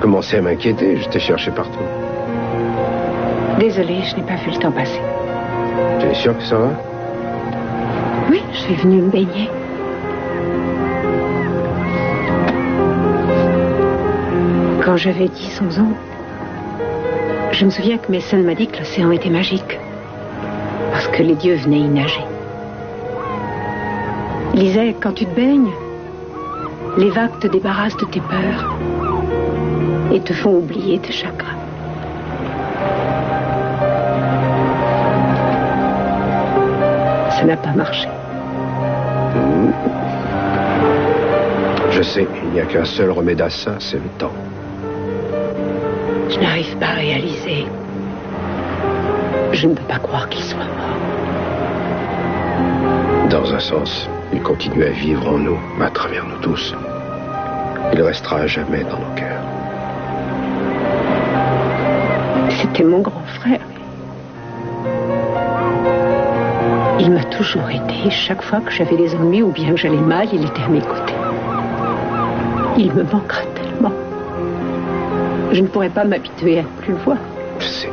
commençais à m'inquiéter, je t'ai cherché partout. Désolée, je n'ai pas vu le temps passer. Tu es sûr que ça va? Oui, je suis venue me baigner. Quand j'avais 10-11 ans, je me souviens que Mason m'a dit que l'océan était magique. Parce que les dieux venaient y nager. Il disait, quand tu te baignes, les vagues te débarrassent de tes peurs et te font oublier tes chagrins. Ça n'a pas marché. Je sais, il n'y a qu'un seul remède à ça, c'est le temps. Je n'arrive pas à réaliser. Je ne peux pas croire qu'il soit mort. Dans un sens, il continue à vivre en nous, à travers nous tous. Il restera à jamais dans nos cœurs. C'était mon grand frère. Il m'a toujours aidé. Chaque fois que j'avais des ennuis ou bien que j'allais mal, il était à mes côtés. Il me manquera tellement. Je ne pourrais pas m'habituer à ne plus le voir. Je sais.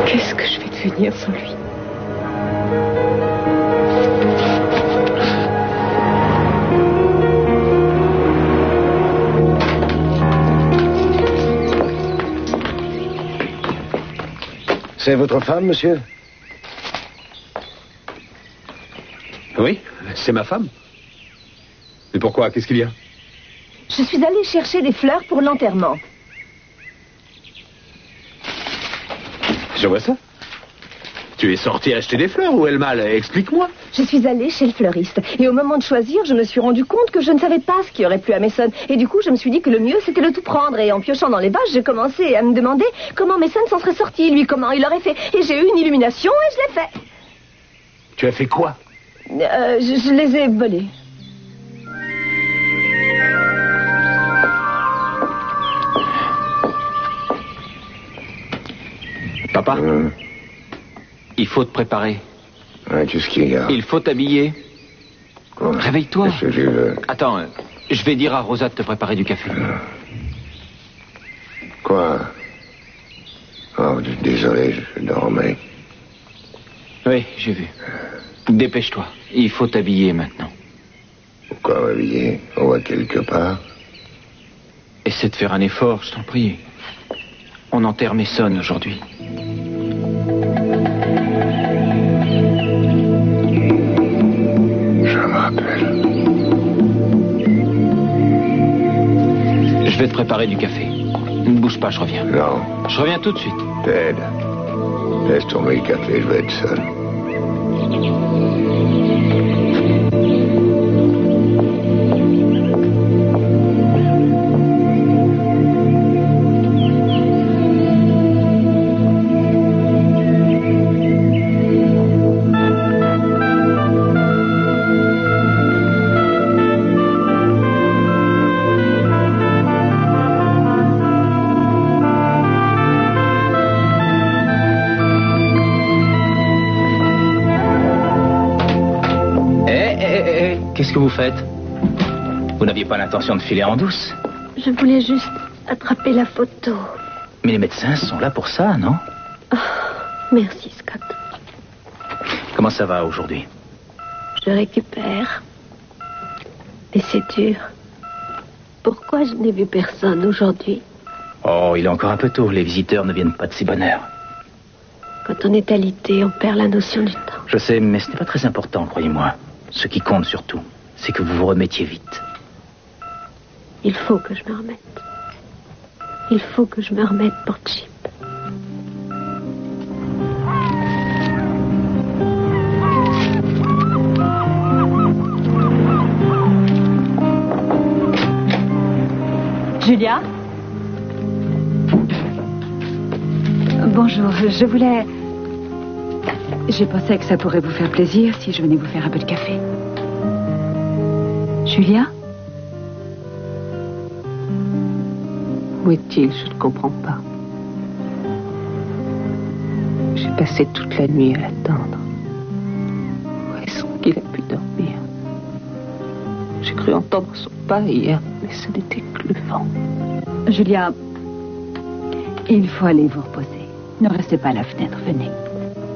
Qu'est-ce que je vais devenir sans lui? C'est votre femme, monsieur? Oui, c'est ma femme. Mais pourquoi? Qu'est-ce qu'il y a? Je suis allée chercher des fleurs pour l'enterrement. Je vois ça. Tu es sortie acheter des fleurs ou elle mal? Explique-moi. Je suis allée chez le fleuriste. Et au moment de choisir, je me suis rendu compte que je ne savais pas ce qui aurait plu à Mason. Et du coup, je me suis dit que le mieux, c'était de tout prendre. Et en piochant dans les vases, j'ai commencé à me demander comment Mason s'en serait sorti, lui, comment il aurait fait. Et j'ai eu une illumination et je l'ai fait. Tu as fait quoi? Je les ai volés. Papa, il faut te préparer. Ouais, qu'est-ce qu'il y a? Il faut t'habiller. Quoi? Réveille-toi. Qu'est-ce que je veux? Attends, je vais dire à Rosa de te préparer du café. Quoi? Oh, désolé, je dormais. Oui, j'ai vu. Dépêche-toi. Il faut t'habiller maintenant. Pourquoi m'habiller? On va quelque part. Essaie de faire un effort, je t'en prie. On enterre Mason aujourd'hui. Je me rappelle. Je vais te préparer du café. Ne bouge pas, je reviens. Non. Je reviens tout de suite. Ted, laisse tomber le café, je vais être seul. Qu'est-ce que vous faites? Vous n'aviez pas l'intention de filer en douce? Je voulais juste attraper la photo. Mais les médecins sont là pour ça, non? Oh, merci, Scott. Comment ça va aujourd'hui? Je récupère. Et c'est dur. Pourquoi je n'ai vu personne aujourd'hui? Oh, il est encore un peu tôt. Les visiteurs ne viennent pas de si bonne heure. Quand on est alité, on perd la notion du temps. Je sais, mais ce n'est pas très important, croyez-moi. Ce qui compte surtout, c'est que vous vous remettiez vite. Il faut que je me remette. Il faut que je me remette pour Chip. Julia? Bonjour, je voulais... J'ai pensé que ça pourrait vous faire plaisir si je venais vous faire un peu de café. Julia? Où est-il? Je ne comprends pas. J'ai passé toute la nuit à l'attendre. Où est-ce qu'il a pu dormir? J'ai cru entendre son pas hier, mais ce n'était que le vent. Julia, il faut aller vous reposer. Ne restez pas à la fenêtre, venez.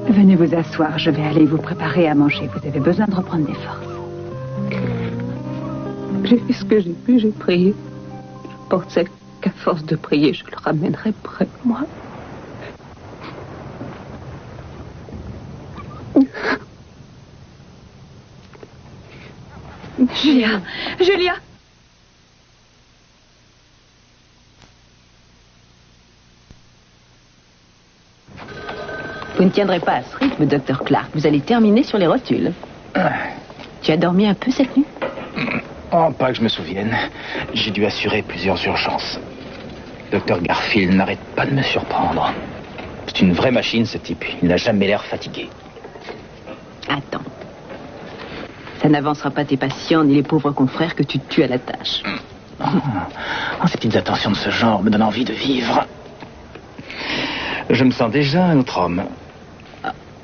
Venez vous asseoir, je vais aller vous préparer à manger. Vous avez besoin de reprendre des forces. J'ai fait ce que j'ai pu, j'ai prié. Je pensais qu'à force de prier, je le ramènerais près de moi. Julia, Julia! Vous ne tiendrez pas à ce rythme, Dr. Clark. Vous allez terminer sur les rotules. Tu as dormi un peu cette nuit? Oh, pas que je me souvienne. J'ai dû assurer plusieurs urgences. Dr. Garfield n'arrête pas de me surprendre. C'est une vraie machine, ce type. Il n'a jamais l'air fatigué. Attends. Ça n'avancera pas tes patients ni les pauvres confrères que tu tues à la tâche. Ces petites attentions de ce genre me donnent envie de vivre. Je me sens déjà un autre homme.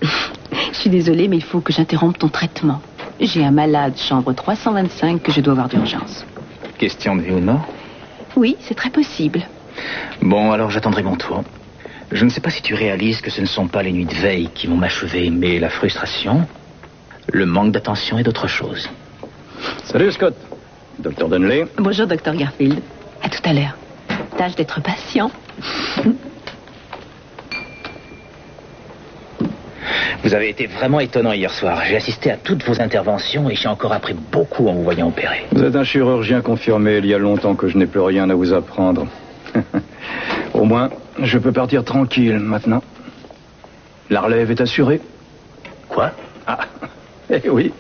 Je suis désolée, mais il faut que j'interrompe ton traitement. J'ai un malade, chambre 325, que je dois voir d'urgence. Question de vie ou de mort? Oui, c'est très possible. Bon, alors j'attendrai mon tour. Je ne sais pas si tu réalises que ce ne sont pas les nuits de veille qui vont m'achever, mais la frustration, le manque d'attention et d'autres choses. Salut, Scott. Dr. Dunley. Bonjour, Dr. Garfield. À tout à l'heure. Tâche d'être patient. Vous avez été vraiment étonnant hier soir. J'ai assisté à toutes vos interventions et j'ai encore appris beaucoup en vous voyant opérer. Vous êtes un chirurgien confirmé. Il y a longtemps que je n'ai plus rien à vous apprendre. Au moins, je peux partir tranquille maintenant. La relève est assurée. Quoi? Ah, eh oui.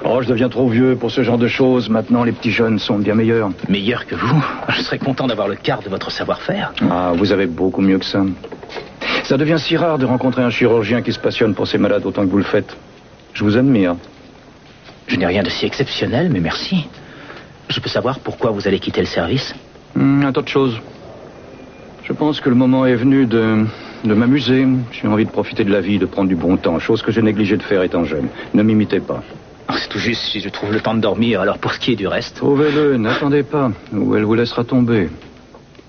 Oh, je deviens trop vieux pour ce genre de choses. Maintenant, les petits jeunes sont bien meilleurs. Meilleur que vous? Je serais content d'avoir le quart de votre savoir-faire. Ah, vous avez beaucoup mieux que ça. Ça devient si rare de rencontrer un chirurgien qui se passionne pour ses malades autant que vous le faites. Je vous admire. Je n'ai rien de si exceptionnel, mais merci. Je peux savoir pourquoi vous allez quitter le service? Un tas de choses. Je pense que le moment est venu de m'amuser. J'ai envie de profiter de la vie, de prendre du bon temps, chose que j'ai négligé de faire étant jeune. Ne m'imitez pas. C'est tout juste si je trouve le temps de dormir, alors pour ce qui est du reste... Trouvez-le, n'attendez pas, ou elle vous laissera tomber.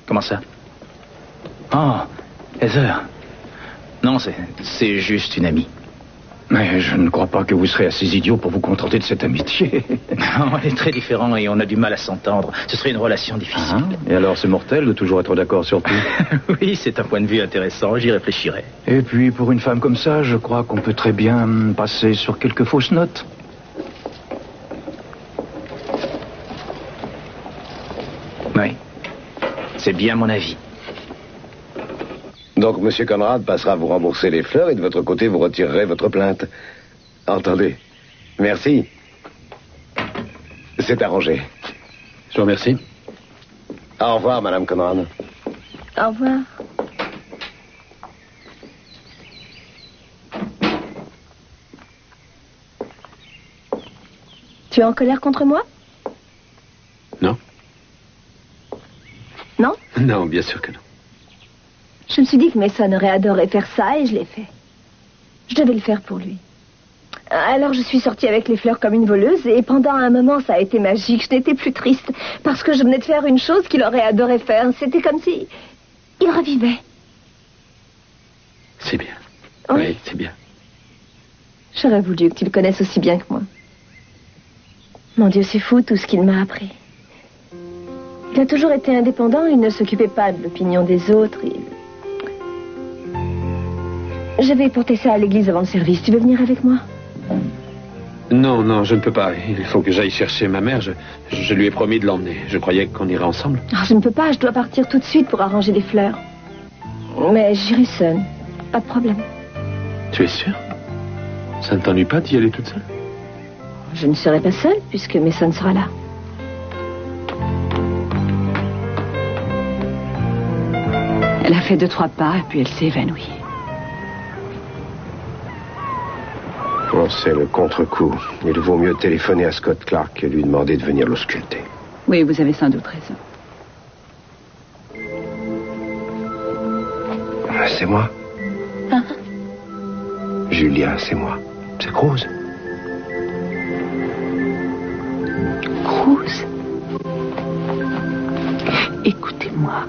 Comment ça? Oh, Heather. Non, c'est juste une amie. Mais je ne crois pas que vous serez assez idiot pour vous contenter de cette amitié. On est très différents et on a du mal à s'entendre. Ce serait une relation difficile. Et alors, c'est mortel de toujours être d'accord sur tout? Oui, c'est un point de vue intéressant, j'y réfléchirai. Et puis, pour une femme comme ça, je crois qu'on peut très bien passer sur quelques fausses notes. Oui, c'est bien mon avis. Donc, M. Conrad passera vous rembourser les fleurs et de votre côté, vous retirerez votre plainte. Entendez. Merci. C'est arrangé. Je vous remercie. Au revoir, Madame Conrad. Au revoir. Tu es en colère contre moi? Non? Non? Non, bien sûr que non. Je me suis dit que Mason aurait adoré faire ça et je l'ai fait. Je devais le faire pour lui. Alors je suis sortie avec les fleurs comme une voleuse et pendant un moment ça a été magique. Je n'étais plus triste parce que je venais de faire une chose qu'il aurait adoré faire. C'était comme si il revivait. C'est bien. Oui, c'est bien. J'aurais voulu que tu le connaisses aussi bien que moi. Mon Dieu, c'est fou tout ce qu'il m'a appris. Il a toujours été indépendant, il ne s'occupait pas de l'opinion des autres. Je vais porter ça à l'église avant le service. Tu veux venir avec moi? Non, non, je ne peux pas. Il faut que j'aille chercher ma mère. Je lui ai promis de l'emmener. Je croyais qu'on irait ensemble. Oh, je ne peux pas, je dois partir tout de suite pour arranger des fleurs. Mais j'irai seule. Pas de problème. Tu es sûre? Ça ne t'ennuie pas d'y aller toute seule? Je ne serai pas seule puisque Mason sera là. Elle a fait 2-3 pas et puis elle s'est évanouie. On sait le contre-coup. Il vaut mieux téléphoner à Scott Clark que lui demander de venir l'ausculter. Oui, vous avez sans doute raison. C'est moi. Julia, c'est moi. C'est Cruz. Cruz? épouse. Écoutez-moi.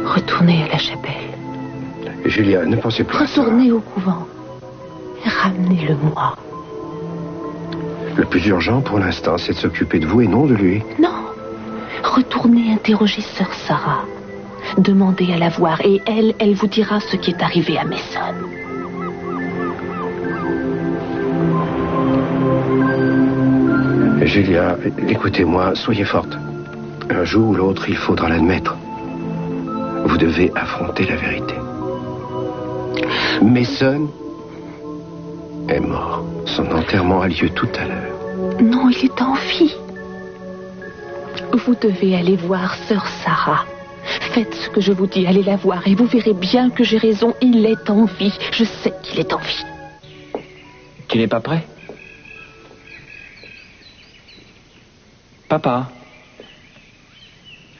Retournez à la chapelle. Julia, ne pensez pas à ça. Retournez au couvent. Ramenez-le-moi. Le plus urgent pour l'instant, c'est de s'occuper de vous et non de lui. Non. Retournez interroger sœur Sarah. Demandez à la voir et elle vous dira ce qui est arrivé à Mason. Julia, écoutez-moi, soyez forte. Un jour ou l'autre, il faudra l'admettre. Vous devez affronter la vérité. Mason est mort. Son enterrement a lieu tout à l'heure. Non, il est en vie. Vous devez aller voir sœur Sarah. Faites ce que je vous dis, allez la voir et vous verrez bien que j'ai raison, il est en vie. Je sais qu'il est en vie. Tu n'es pas prêt? Papa.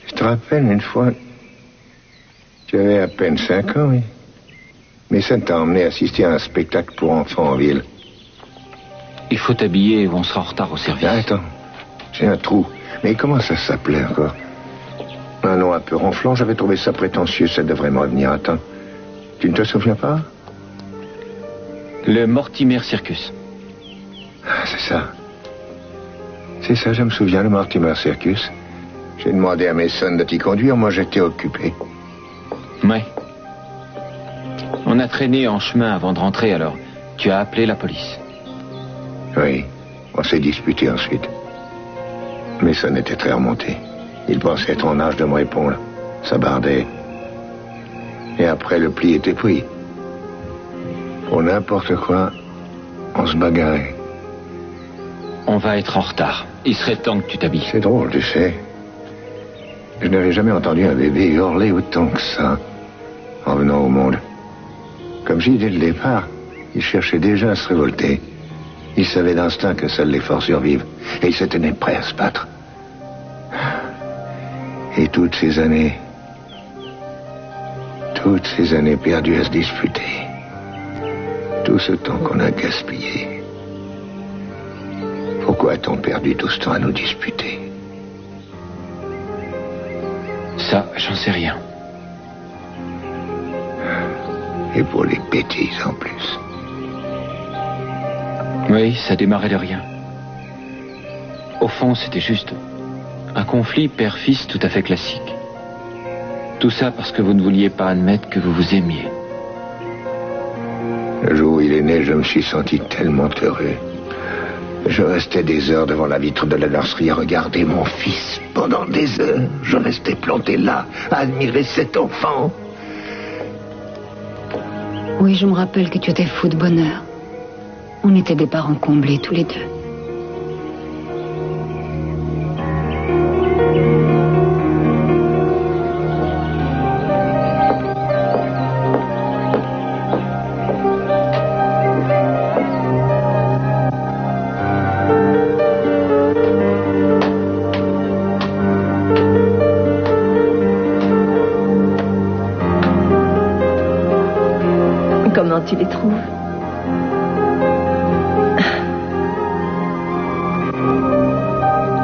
Je te rappelle, une fois, tu avais à peine 5 ans, oui. Mais ça t'a emmené assister à un spectacle pour enfants en ville. Il faut t'habiller ou on sera en retard au service. Attends, j'ai un trou. Mais comment ça s'appelait encore? Un nom un peu ronflant, j'avais trouvé ça prétentieux, ça devrait me revenir. Attends, tu ne te souviens pas? Le Mortimer Circus. Ah, c'est ça. C'est ça, je me souviens, le Mortimer Circus. J'ai demandé à Mason de t'y conduire, moi j'étais occupé. Ouais. On a traîné en chemin avant de rentrer, alors tu as appelé la police. Oui, on s'est disputé ensuite. Mason était très remonté. Il pensait être en âge de me répondre. Ça bardait. Et après, le pli était pris. Pour n'importe quoi, on se bagarrait. On va être en retard. Il serait temps que tu t'habilles. C'est drôle, tu sais. Je n'avais jamais entendu un bébé hurler autant que ça en venant au monde. Comme j'ai dit dès le départ, il cherchait déjà à se révolter. Il savait d'instinct que seuls les forts survivent. Et il se tenait prêt à se battre. Et toutes ces années perdues à se disputer. Tout ce temps qu'on a gaspillé. Pourquoi a-t-on perdu tout ce temps à nous disputer? Ça, j'en sais rien. Et pour les bêtises en plus. Oui, ça démarrait de rien. Au fond, c'était juste un conflit père-fils tout à fait classique. Tout ça parce que vous ne vouliez pas admettre que vous vous aimiez. Le jour où il est né, je me suis senti tellement heureux. Je restais des heures devant la vitre de la nurserie à regarder mon fils. Pendant des heures, je restais planté là, à admirer cet enfant. Oui, je me rappelle que tu étais fou de bonheur. On était des parents comblés tous les deux. Comment tu les trouves?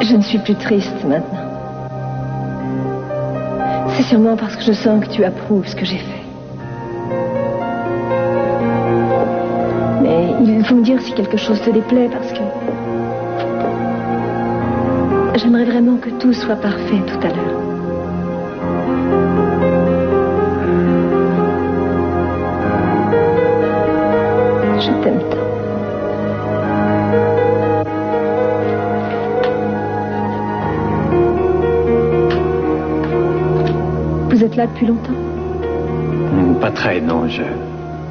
Je ne suis plus triste maintenant. C'est sûrement parce que je sens que tu approuves ce que j'ai fait. Mais il faut me dire si quelque chose te déplaît parce que j'aimerais vraiment que tout soit parfait tout à l'heure. Je t'aime tant. Vous êtes là depuis longtemps? Pas très, non.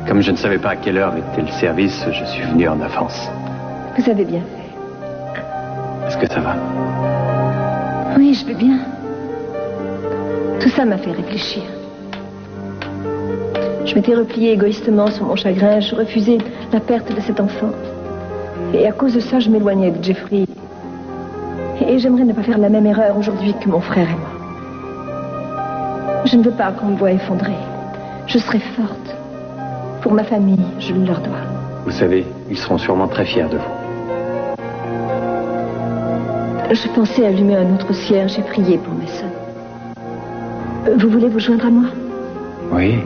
Comme je ne savais pas à quelle heure était le service, je suis venu en avance. Vous avez bien fait. Est-ce que ça va? Oui, je vais bien. Tout ça m'a fait réfléchir. Je m'étais repliée égoïstement sur mon chagrin. Je refusais la perte de cet enfant. Et à cause de ça, je m'éloignais de Jeffrey. Et j'aimerais ne pas faire la même erreur aujourd'hui que mon frère et moi. Je ne veux pas qu'on me voie effondrée. Je serai forte. Pour ma famille, je le leur dois. Vous savez, ils seront sûrement très fiers de vous. Je pensais allumer un autre cierge et prier pour Mason. Vous voulez vous joindre à moi? Oui.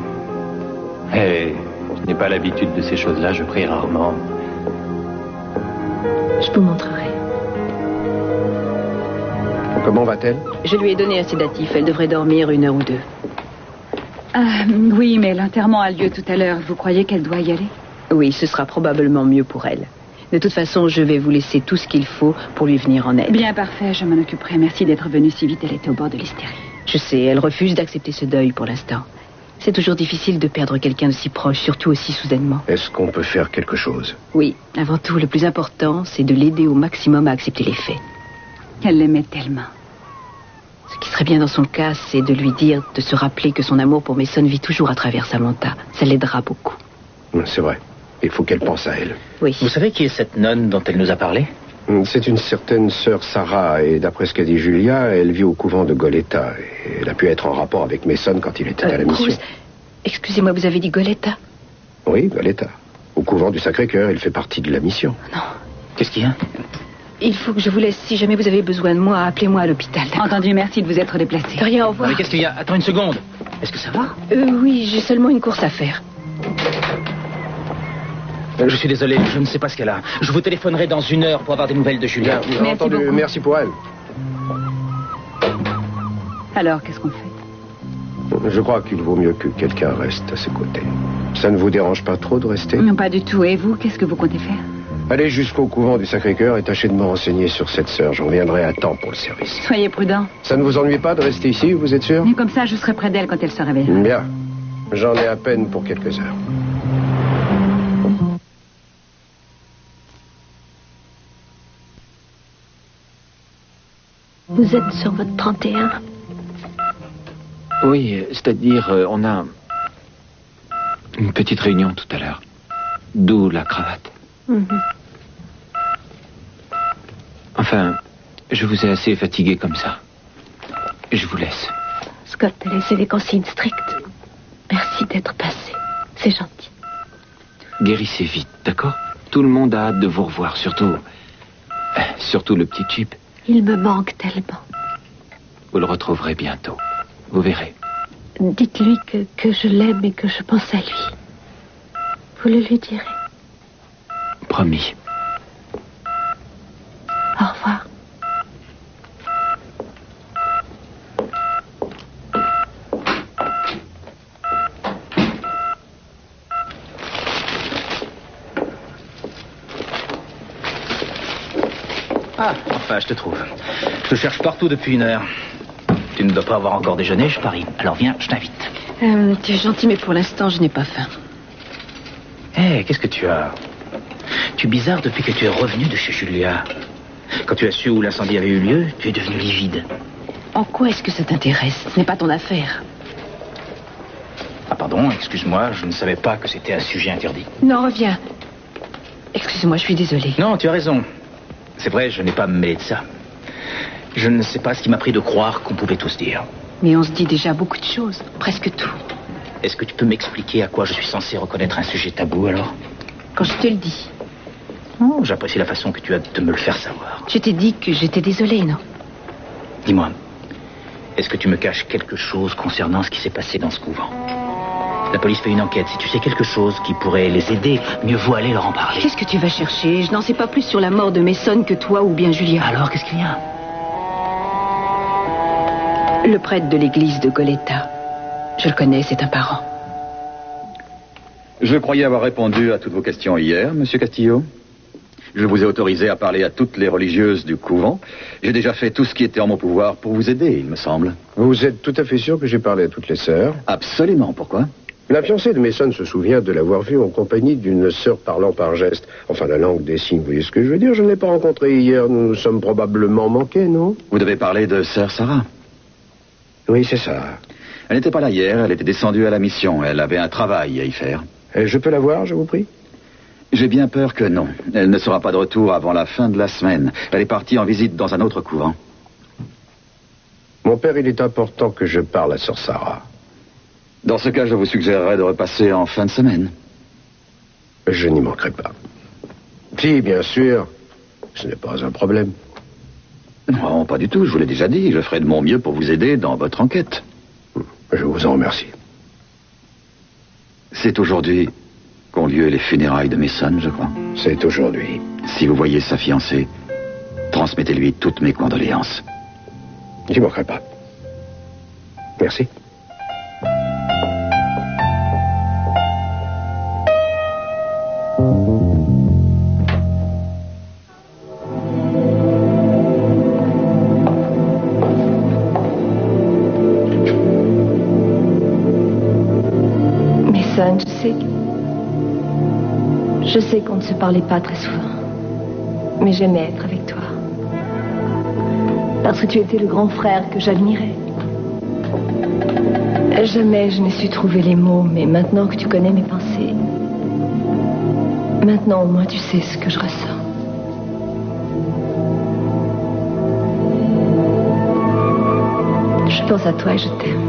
Et je n'ai pas l'habitude de ces choses-là, je prie rarement. Je vous montrerai. Comment va-t-elle? Je lui ai donné un sédatif. Elle devrait dormir 1 heure ou 2. Ah, oui, mais l'enterrement a lieu tout à l'heure. Vous croyez qu'elle doit y aller? Oui, ce sera probablement mieux pour elle. De toute façon, je vais vous laisser tout ce qu'il faut pour lui venir en aide. Bien, parfait, je m'en occuperai. Merci d'être venue si vite, elle était au bord de l'hystérie. Je sais, elle refuse d'accepter ce deuil pour l'instant. C'est toujours difficile de perdre quelqu'un de si proche, surtout aussi soudainement. Est-ce qu'on peut faire quelque chose? Oui, avant tout, le plus important, c'est de l'aider au maximum à accepter les faits. Elle l'aimait tellement. Ce qui serait bien dans son cas, c'est de lui dire de se rappeler que son amour pour Mason vit toujours à travers Samantha. Ça l'aidera beaucoup. C'est vrai. Il faut qu'elle pense à elle. Oui. Vous savez qui est cette nonne dont elle nous a parlé? C'est une certaine sœur Sarah, et d'après ce qu'a dit Julia, elle vit au couvent de Goleta. Et elle a pu être en rapport avec Mason quand il était à la mission. Bruce, excusez-moi, vous avez dit Goleta? Oui, Goleta. Au couvent du Sacré-Cœur, il fait partie de la mission. Non. Qu'est-ce qu'il y a? Il faut que je vous laisse. Si jamais vous avez besoin de moi, appelez-moi à l'hôpital. Entendu, merci de vous être déplacé. De rien, au revoir. Non, mais qu'est-ce qu'il y a? Attends une seconde. Est-ce que ça va? Oui, j'ai seulement une course à faire. Je suis désolé, je ne sais pas ce qu'elle a. Je vous téléphonerai dans 1 heure pour avoir des nouvelles de Julia. Vous avez entendu, beaucoup. merci pour elle. Alors, qu'est-ce qu'on fait? Je crois qu'il vaut mieux que quelqu'un reste à ses côtés. Ça ne vous dérange pas trop de rester? Non, pas du tout. Et vous, qu'est-ce que vous comptez faire? Allez jusqu'au couvent du Sacré-Cœur et tâchez de me renseigner sur cette sœur. J'en viendrai à temps pour le service. Soyez prudent. Ça ne vous ennuie pas de rester ici, vous êtes sûr? Mais comme ça, je serai près d'elle quand elle se réveillera. Bien. J'en ai à peine pour quelques heures. Vous êtes sur votre 31? Oui, c'est-à-dire, on a une petite réunion tout à l'heure. D'où la cravate. Enfin, je vous ai assez fatigué comme ça. Je vous laisse. Scott a laissé les consignes strictes. Merci d'être passé. C'est gentil. Guérissez vite, d'accord? Tout le monde a hâte de vous revoir, surtout le petit Chip. Il me manque tellement. Vous le retrouverez bientôt. Vous verrez. Dites-lui que je l'aime et que je pense à lui. Vous le lui direz. Promis. Au revoir. Ah, enfin, je te trouve. Je te cherche partout depuis 1 heure. Tu ne dois pas avoir encore déjeuné, je parie. Alors viens, je t'invite. Tu es gentil, mais pour l'instant, je n'ai pas faim. Hé, qu'est-ce que tu as? Tu es bizarre depuis que tu es revenu de chez Julia. Quand tu as su où l'incendie avait eu lieu, tu es devenu livide. En quoi est-ce que ça t'intéresse? Ce n'est pas ton affaire. Ah pardon, excuse-moi, je ne savais pas que c'était un sujet interdit. Non, reviens. Excuse-moi, je suis désolée. Non, tu as raison. C'est vrai, je n'ai pas à me mêler de ça. Je ne sais pas ce qui m'a pris de croire qu'on pouvait tout se dire. Mais on se dit déjà beaucoup de choses, presque tout. Est-ce que tu peux m'expliquer à quoi je suis censé reconnaître un sujet tabou, alors? Quand je te le dis. Oh, j'apprécie la façon que tu as de me le faire savoir. Je t'ai dit que j'étais désolée, non? Dis-moi, est-ce que tu me caches quelque chose concernant ce qui s'est passé dans ce couvent? La police fait une enquête. Si tu sais quelque chose qui pourrait les aider, mieux vaut aller leur en parler. Qu'est-ce que tu vas chercher? Je n'en sais pas plus sur la mort de Mason que toi ou bien Julia. Alors, qu'est-ce qu'il y a? Le prêtre de l'église de Goleta. Je le connais, c'est un parent. Je croyais avoir répondu à toutes vos questions hier, Monsieur Castillo. Je vous ai autorisé à parler à toutes les religieuses du couvent. J'ai déjà fait tout ce qui était en mon pouvoir pour vous aider, il me semble. Vous êtes tout à fait sûr que j'ai parlé à toutes les sœurs? Absolument, pourquoi? La fiancée de Mason se souvient de l'avoir vue en compagnie d'une sœur parlant par geste. Enfin, la langue des signes, vous voyez ce que je veux dire? Je ne l'ai pas rencontrée hier, nous nous sommes probablement manqués, non? Vous devez parler de sœur Sarah. Oui, c'est ça. Elle n'était pas là hier, elle était descendue à la mission. Elle avait un travail à y faire. Je peux la voir, je vous prie? J'ai bien peur que non. Elle ne sera pas de retour avant la fin de la semaine. Elle est partie en visite dans un autre couvent. Mon père, il est important que je parle à sœur Sarah. Dans ce cas, je vous suggérerais de repasser en fin de semaine. Je n'y manquerai pas. Si, bien sûr. Ce n'est pas un problème. Non, pas du tout, je vous l'ai déjà dit. Je ferai de mon mieux pour vous aider dans votre enquête. Je vous en remercie. C'est aujourd'hui qu'ont lieu les funérailles de Mason, je crois. C'est aujourd'hui. Si vous voyez sa fiancée, transmettez-lui toutes mes condoléances. J'y manquerai pas. Merci. Mason, je sais qu'on ne se parlait pas très souvent, mais j'aimais être avec toi. Parce que tu étais le grand frère que j'admirais. Jamais je n'ai su trouver les mots, mais maintenant que tu connais mes pensées, maintenant au moins tu sais ce que je ressens. Je pense à toi et je t'aime.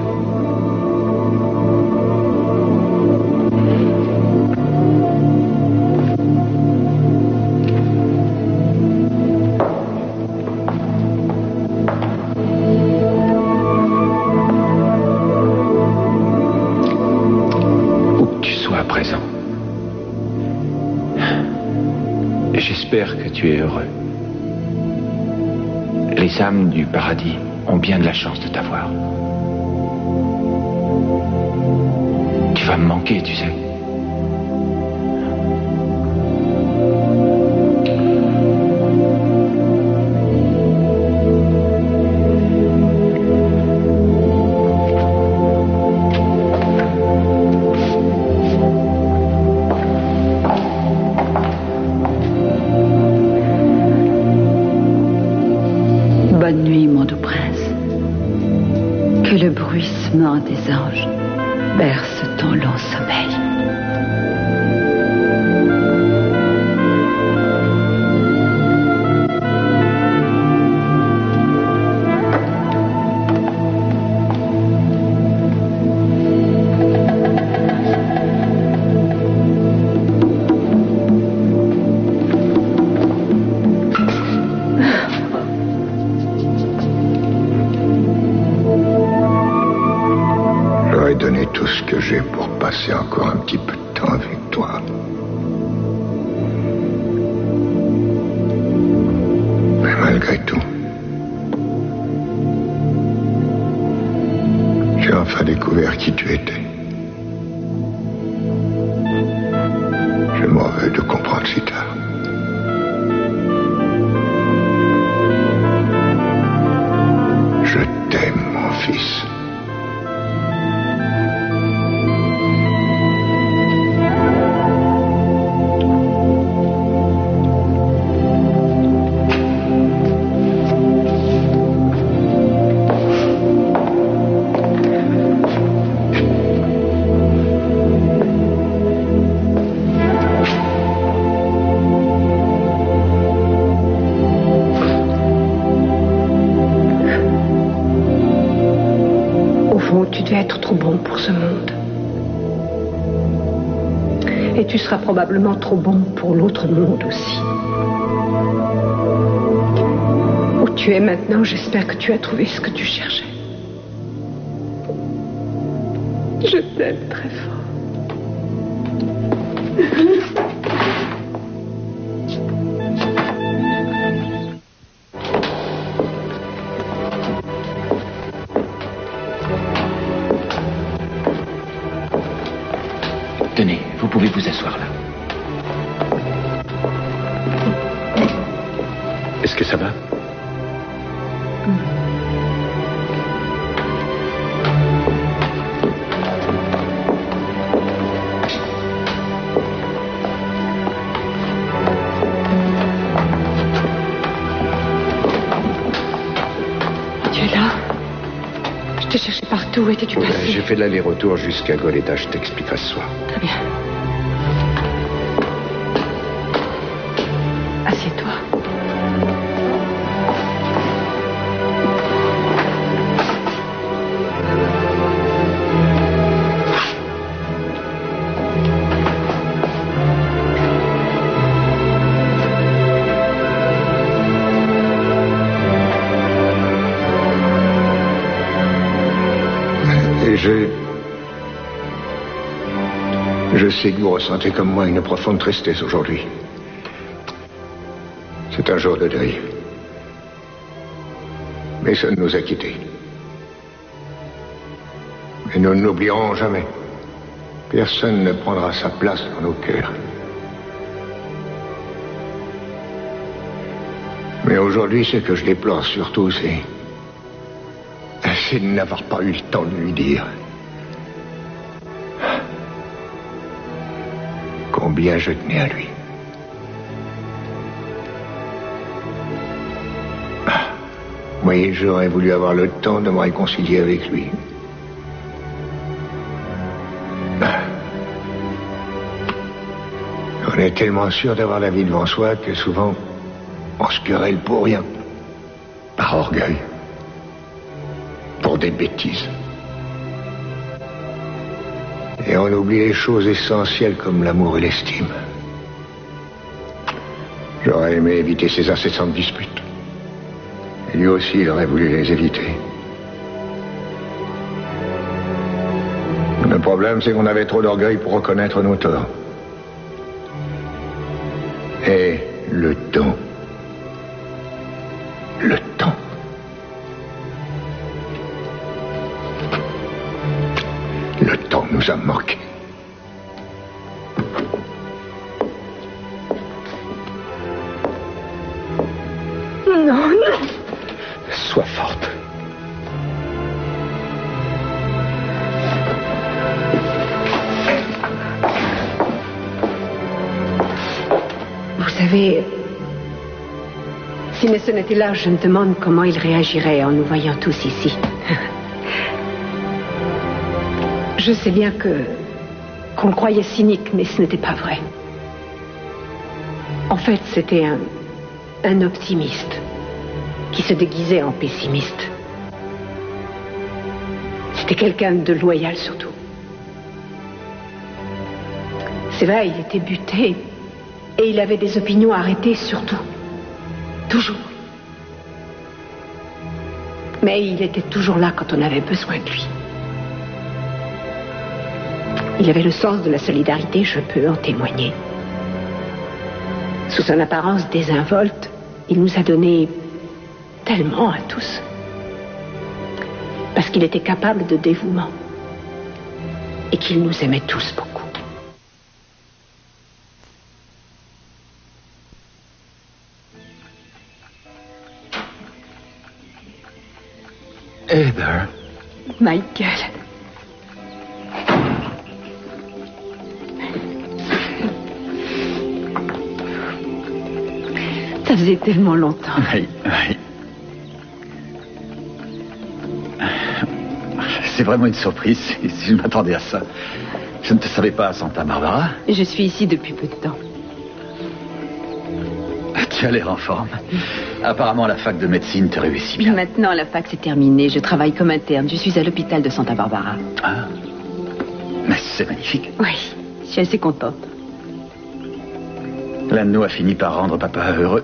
J'espère que tu es heureux. Les âmes du paradis ont bien de la chance de t'avoir. Tu vas me manquer, tu sais. Bonne nuit, mon doux prince. Que le bruissement des anges berce ton long sommeil. Donner tout ce que j'ai pour passer encore un petit peu de temps avec toi. Mais malgré tout, j'ai enfin découvert qui tu étais. Je m'en veux de comprendre si tard. Je t'aime, mon fils. Tu dois être trop bon pour ce monde. Et tu seras probablement trop bon pour l'autre monde aussi. Où tu es maintenant, j'espère que tu as trouvé ce que tu cherchais. Je t'aime très fort. Tenez, vous pouvez vous asseoir là. Est-ce que ça va? Tu es là? Je t'ai cherché partout. Où étais-tu passé? J'ai fait l'aller-retour jusqu'à Goleta. Je t'expliquerai ce soir. Très bien. Assieds-toi. sais que vous ressentez comme moi une profonde tristesse aujourd'hui. C'est un jour de deuil. Mason nous a quittés. Mais nous ne l'oublierons jamais. Personne ne prendra sa place dans nos cœurs. Mais aujourd'hui, ce que je déplore surtout, c'est de n'avoir pas eu le temps de lui dire combien je tenais à lui. Oui, j'aurais voulu avoir le temps de me réconcilier avec lui. On est tellement sûr d'avoir la vie devant soi que souvent on se querelle pour rien. Par orgueil. Pour des bêtises. Et on oublie les choses essentielles comme l'amour et l'estime. J'aurais aimé éviter ces incessantes disputes. Et lui aussi, il aurait voulu les éviter. Le problème, c'est qu'on avait trop d'orgueil pour reconnaître nos torts. Et le temps. Le temps. Le temps nous a manqué. Non, non. Sois forte. Vous savez, si Mason était là, je me demande comment il réagirait en nous voyant tous ici. Je sais bien qu'on le croyait cynique, mais ce n'était pas vrai. En fait, c'était un optimiste qui se déguisait en pessimiste. C'était quelqu'un de loyal surtout. C'est vrai, il était buté et il avait des opinions arrêtées surtout. Toujours. Mais il était toujours là quand on avait besoin de lui. Il avait le sens de la solidarité, je peux en témoigner. Sous son apparence désinvolte, il nous a donné tellement à tous. Parce qu'il était capable de dévouement. Et qu'il nous aimait tous beaucoup. Heather. Michael. Ça faisait tellement longtemps. Oui, oui. C'est vraiment une surprise si je m'attendais à ça. Je ne te savais pas à Santa Barbara. Je suis ici depuis peu de temps. Tu as l'air en forme. Apparemment, la fac de médecine te réussit bien. Maintenant, la fac c'est terminé. Je travaille comme interne. Je suis à l'hôpital de Santa Barbara. Ah. Mais c'est magnifique. Oui, je suis assez contente. L'un de nous a fini par rendre papa heureux.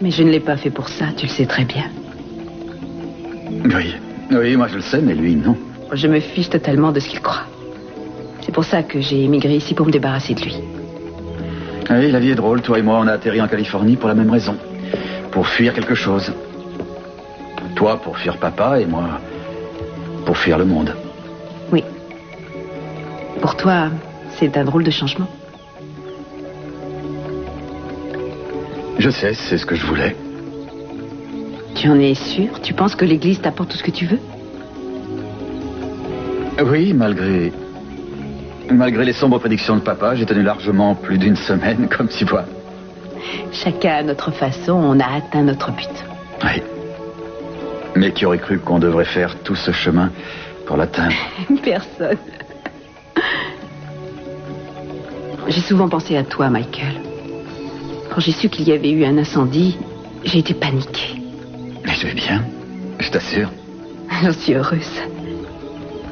Mais je ne l'ai pas fait pour ça, tu le sais très bien. Oui, oui, moi je le sais, mais lui, non. Je me fiche totalement de ce qu'il croit. C'est pour ça que j'ai émigré ici pour me débarrasser de lui. Oui, la vie est drôle. Toi et moi, on a atterri en Californie pour la même raison. Pour fuir quelque chose. Toi, pour fuir papa, et moi, pour fuir le monde. Oui. Pour toi, c'est un drôle de changement. Je sais, c'est ce que je voulais. Tu en es sûr? Tu penses que l'église t'apporte tout ce que tu veux? Oui, malgré les sombres prédictions de papa, j'ai tenu largement plus d'une semaine, comme tu vois. Chacun à notre façon, on a atteint notre but. Oui. Mais qui aurait cru qu'on devrait faire tout ce chemin pour l'atteindre? Personne. J'ai souvent pensé à toi, Michael. Quand j'ai su qu'il y avait eu un incendie, j'ai été paniquée. Mais je vais bien, je t'assure. J'en suis heureuse.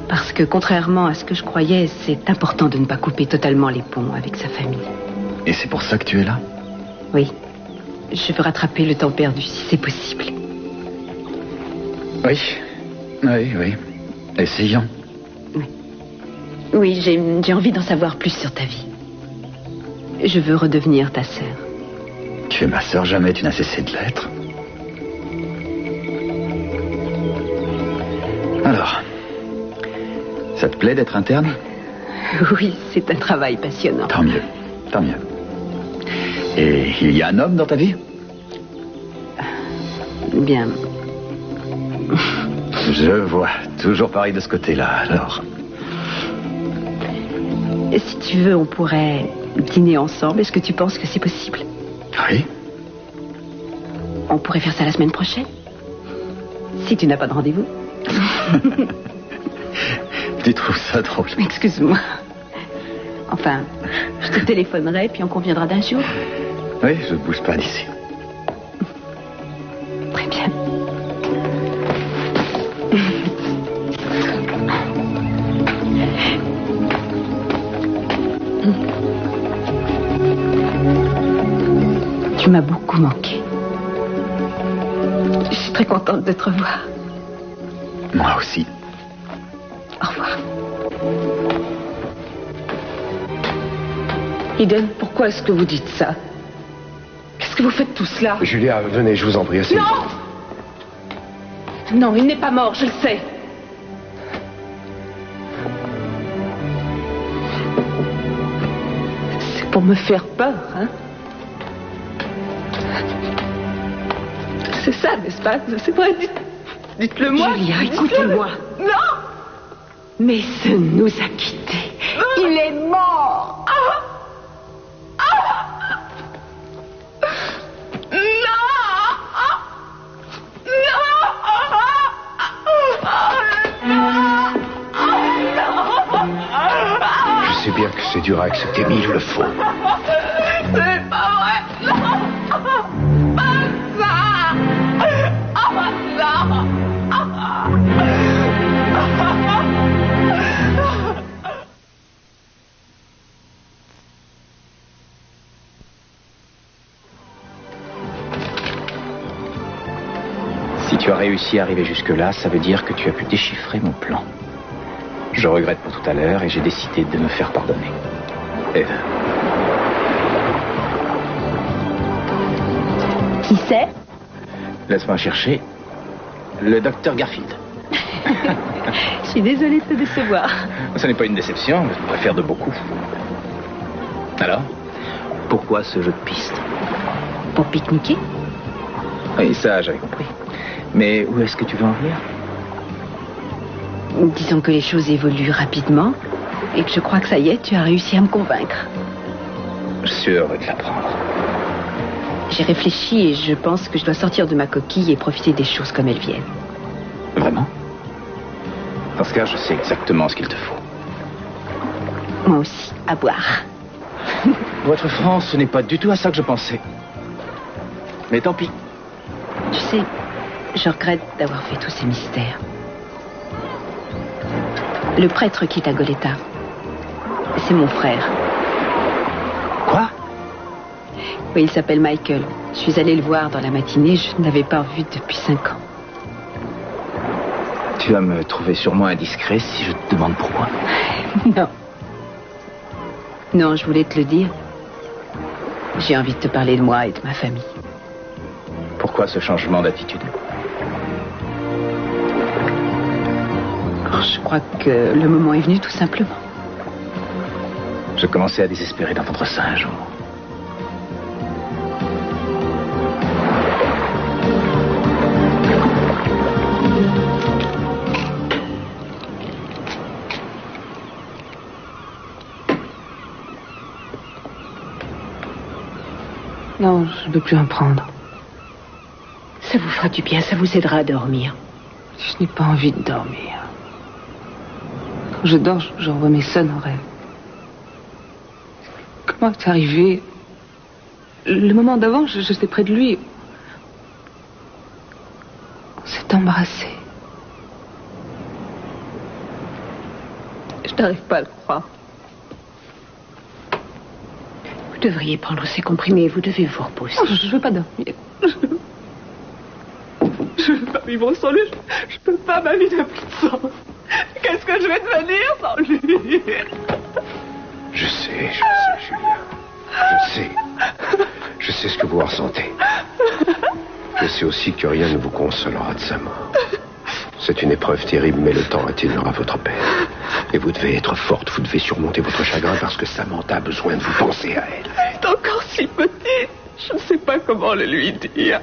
Parce que, contrairement à ce que je croyais, c'est important de ne pas couper totalement les ponts avec sa famille. Et c'est pour ça que tu es là? Oui. Je veux rattraper le temps perdu, si c'est possible. Oui. Oui, oui. Essayons. Oui. Oui, j'ai envie d'en savoir plus sur ta vie. Je veux redevenir ta sœur. Tu es ma sœur, jamais tu n'as cessé de l'être. Alors, ça te plaît d'être interne? Oui, c'est un travail passionnant. Tant mieux, tant mieux. Et il y a un homme dans ta vie? Bien. Je vois, toujours pareil de ce côté-là, alors. Si tu veux, on pourrait dîner ensemble. Est-ce que tu penses que c'est possible? Oui. On pourrait faire ça la semaine prochaine? Si tu n'as pas de rendez-vous. Tu trouves ça drôle? Excuse-moi. Enfin, je te téléphonerai, puis on conviendra d'un jour. Oui, je ne bouge pas d'ici. Très bien. Tu m'as beaucoup manqué. Je suis très contente de te revoir. Moi aussi. Au revoir. Eden, pourquoi est-ce que vous dites ça? Qu'est-ce que vous faites tout cela? Julia, venez, je vous en prie. Asseyez-vous. Non! Non, il n'est pas mort, je le sais. C'est pour me faire peur, hein? C'est ça, n'est-ce pas? C'est vrai, dites-le moi. Julia, écoutez-moi. Non! Mason nous a quittés. Il est mort. Je sais bien que c'est dur à accepter, mais il le faut. C'est pas vrai. Non. Pas ça. Oh non. Si tu as réussi à arriver jusque-là, ça veut dire que tu as pu déchiffrer mon plan. Je regrette pour tout à l'heure et j'ai décidé de me faire pardonner. Eve. Qui c'est? Laisse-moi chercher. Le docteur Garfield. Je suis désolée de te décevoir. Ce n'est pas une déception, mais je préfère de beaucoup. Alors, pourquoi ce jeu de piste? Pour pique-niquer? Oui, ça, j'avais compris. Mais où est-ce que tu veux en venir? Disons que les choses évoluent rapidement et que je crois que ça y est, tu as réussi à me convaincre. Je suis heureux de l'apprendre. J'ai réfléchi et je pense que je dois sortir de ma coquille et profiter des choses comme elles viennent. Vraiment? Dans ce cas, je sais exactement ce qu'il te faut. Moi aussi, à boire. Pour être franc, ce n'est pas du tout à ça que je pensais. Mais tant pis. Tu sais, je regrette d'avoir fait tous ces mystères. Le prêtre qui est à Goleta, c'est mon frère. Quoi? Oui, il s'appelle Michael. Je suis allée le voir dans la matinée, je ne l'avais pas vu depuis 5 ans. Tu vas me trouver sûrement indiscret si je te demande pourquoi. Non. Non, je voulais te le dire. J'ai envie de te parler de moi et de ma famille. Pourquoi ce changement d'attitude? Je crois que le moment est venu, tout simplement. Je commençais à désespérer d'entendre ça un jour. Non, je ne veux plus en prendre. Ça vous fera du bien, ça vous aidera à dormir. Je n'ai pas envie de dormir. Quand je dors, je revois mes sons en rêve. Comment c'est arrivé? Le moment d'avant, j'étais près de lui. On s'est embrassés. Je n'arrive pas à le croire. Vous devriez prendre ces comprimés, vous devez vous reposer. Non, je ne veux pas dormir. Je ne veux pas vivre sans lui. Je ne peux pas, ma vie n'a plus de sens. Qu'est-ce que je vais devenir sans lui? Je sais, Julia. Je sais ce que vous ressentez. Je sais aussi que rien ne vous consolera de sa mort. C'est une épreuve terrible, mais le temps atténuera votre père. Et vous devez être forte, vous devez surmonter votre chagrin parce que Samantha a besoin de vous. Penser à elle. Elle est encore si petite. Je ne sais pas comment le lui dire.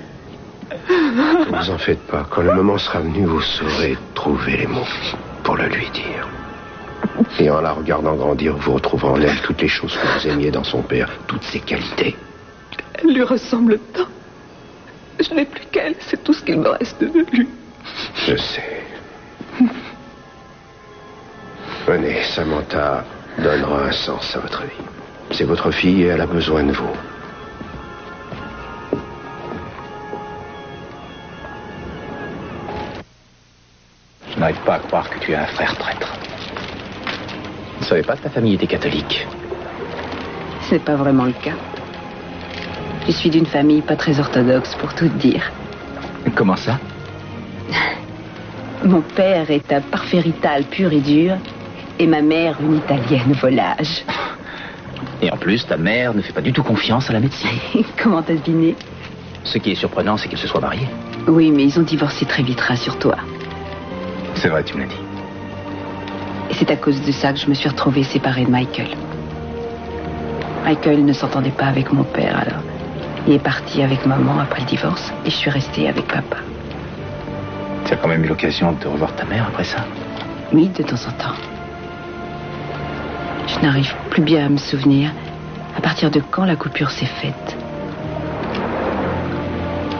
Ne vous en faites pas. Quand le moment sera venu, vous saurez trouver les mots pour le lui dire. Et en la regardant grandir, vous retrouverez en elle toutes les choses que vous aimiez dans son père, toutes ses qualités. Elle lui ressemble tant. Je n'ai plus qu'elle, c'est tout ce qu'il me reste de lui. Je sais. Venez, Samantha donnera un sens à votre vie. C'est votre fille et elle a besoin de vous. Je n'arrive pas à croire que tu es un frère traître. Je ne savais pas que ta famille était catholique. Ce n'est pas vraiment le cas. Je suis d'une famille pas très orthodoxe, pour tout te dire. Comment ça? Mon père est un parfait rital pur et dur, et ma mère une italienne volage. Et en plus, ta mère ne fait pas du tout confiance à la médecine. Comment t'as deviné? Ce qui est surprenant, c'est qu'ils se soient mariés. Oui, mais ils ont divorcé très vite, rassure-toi. C'est vrai, tu me l'as dit. Et c'est à cause de ça que je me suis retrouvée séparée de Michael. Michael ne s'entendait pas avec mon père, alors il est parti avec maman après le divorce, et je suis restée avec papa. Tu as quand même eu l'occasion de revoir ta mère après ça? Oui, de temps en temps. Je n'arrive plus bien à me souvenir à partir de quand la coupure s'est faite.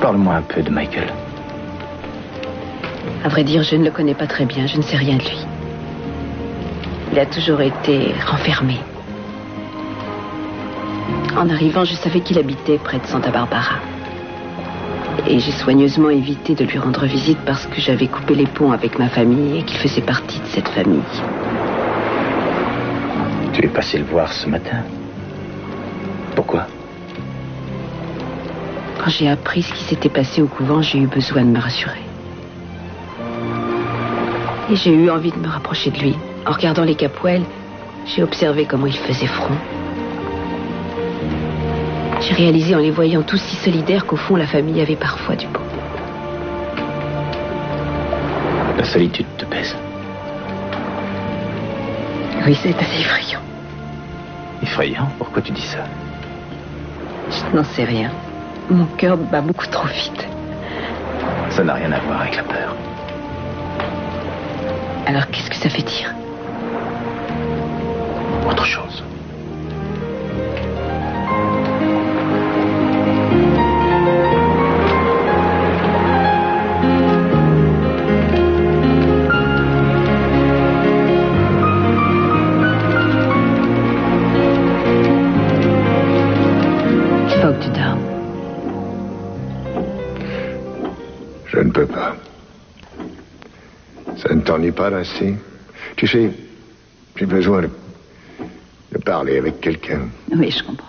Parle-moi un peu de Michael. À vrai dire, je ne le connais pas très bien, je ne sais rien de lui. Il a toujours été renfermé. En arrivant, je savais qu'il habitait près de Santa Barbara. Et j'ai soigneusement évité de lui rendre visite parce que j'avais coupé les ponts avec ma famille et qu'il faisait partie de cette famille. Tu es passé le voir ce matin. Pourquoi? Quand j'ai appris ce qui s'était passé au couvent, j'ai eu besoin de me rassurer. Et j'ai eu envie de me rapprocher de lui. En regardant les Capwell, j'ai observé comment il faisait front. J'ai réalisé en les voyant tous si solidaires qu'au fond, la famille avait parfois du bon. La solitude te pèse. Oui, c'est assez effrayant. Effrayant? Pourquoi tu dis ça? Je n'en sais rien. Mon cœur bat beaucoup trop vite. Ça n'a rien à voir avec la peur. Alors, qu'est-ce que ça fait dire? Autre chose. Je ne peux pas. Ça ne t'ennuie pas d'assez? Tu sais, j'ai besoin de parler avec quelqu'un. Oui, je comprends.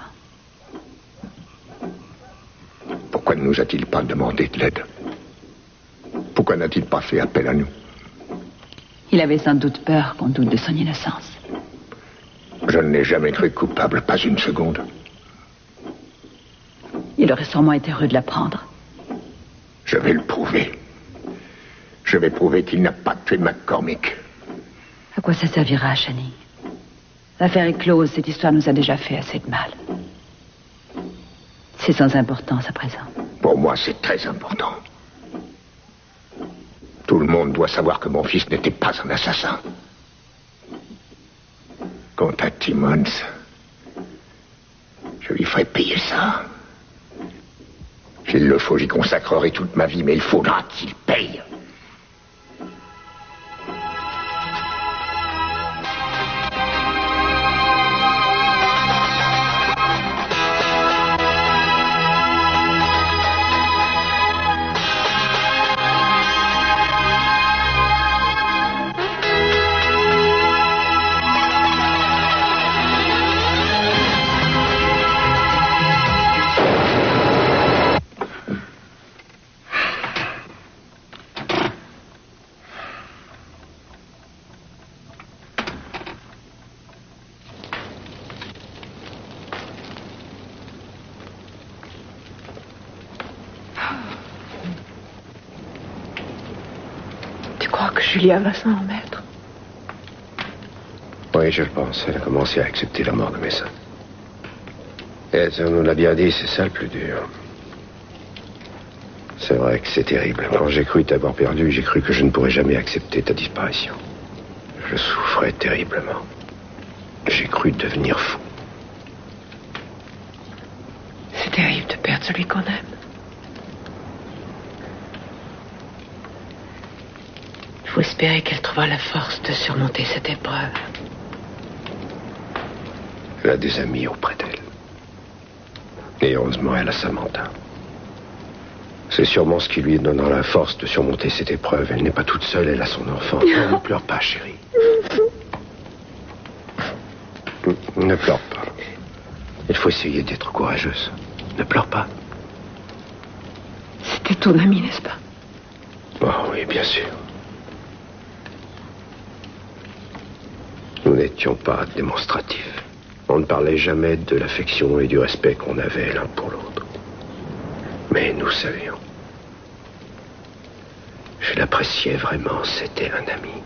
Pourquoi ne nous a-t-il pas demandé de l'aide? Pourquoi n'a-t-il pas fait appel à nous? Il avait sans doute peur qu'on doute de son innocence. Je ne l'ai jamais cru coupable, pas une seconde. Il aurait sûrement été heureux de l'apprendre. Je vais le prouver. Je vais prouver qu'il n'a pas tué McCormick. À quoi ça servira, Channing? L'affaire est close, cette histoire nous a déjà fait assez de mal. C'est sans importance à présent. Pour moi, c'est très important. Tout le monde doit savoir que mon fils n'était pas un assassin. Quant à Timmons, je lui ferai payer ça. S'il le faut, j'y consacrerai toute ma vie, mais il faudra qu'il paye. crois que Julia va s'en remettre? Oui, je le pense. Elle a commencé à accepter la mort de Mason. Et elle nous l'a bien dit, c'est ça le plus dur. C'est vrai que c'est terrible. Quand j'ai cru t'avoir perdu, j'ai cru que je ne pourrais jamais accepter ta disparition. Je souffrais terriblement. J'ai cru devenir fou. C'est terrible de perdre celui qu'on aime. Il faut espérer qu'elle trouvera la force de surmonter cette épreuve. Elle a des amis auprès d'elle. Et heureusement, elle a Samantha. C'est sûrement ce qui lui donnera la force de surmonter cette épreuve. Elle n'est pas toute seule, elle a son enfant. Ne pleure pas, chérie. Ne pleure pas. Il faut essayer d'être courageuse. Ne pleure pas. C'était ton ami, n'est-ce pas? Oh oui, bien sûr. Nous n'étions pas démonstratifs. On ne parlait jamais de l'affection et du respect qu'on avait l'un pour l'autre. Mais nous savions. Je l'appréciais vraiment, c'était un ami.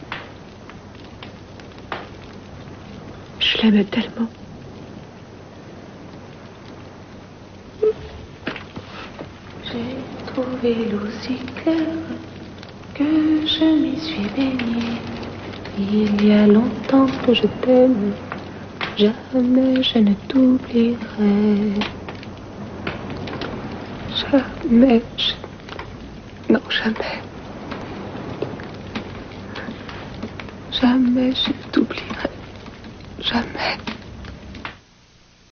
Je l'aimais tellement. J'ai trouvé l'eau si claire que je m'y suis baignée. Il y a longtemps que je t'aime. Jamais je ne t'oublierai. Jamais. Non, jamais. Jamais je ne t'oublierai. Jamais.